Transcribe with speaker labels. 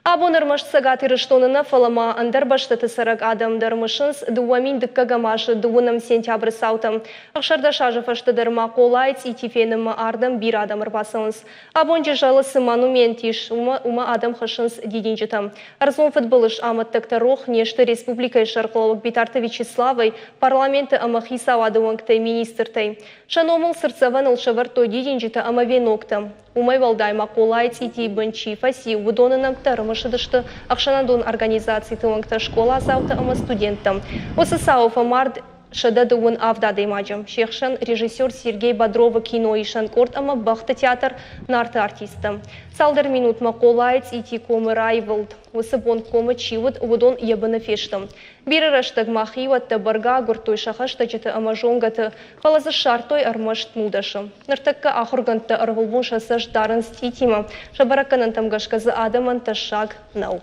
Speaker 1: Абонырмаш сагат ирыштонына фалама андар баштаты сарак адам дармышынс дуамин дыккагамашы дуынам сентябрь саутам. Ақшарда шажыфашты дарма қолайц и тифенімі ардам бір адам ырбасыңыз. Абонжы жалысы монументиш ума адам хышынс деденжітам. Арзон футболыш аматтықта рох нешті республика шарқылылық битарты Вячеславой парламенті амахи савадуанктай министртай. Шаномыл сырцаван ылшаварто деденжіті амавенокта. Умай валдайма қолайц и тибанчи фаси удонынам тарымышыдышты ақшанандон организации тылыңкта школа зауты ама студенттам. Осы сауфа мард шададуын авдады имаджам. Шехшан режиссер Сергей Бодрова кино ишан корт ама бақты театр нарты артистам. Салдар минут ма қолайц и ти комы райвылд. Осы бон комы чивыд удон ебіні фештам. Бірі раштаг махиватты барга гуртой шахашты жеті ама жонгаты қалазы шартой армашт мудашым. Ныртакка ахырганты арғылбун шасаш дарын ститима. Шабаракканын тамгашказы адаман ташаг нау.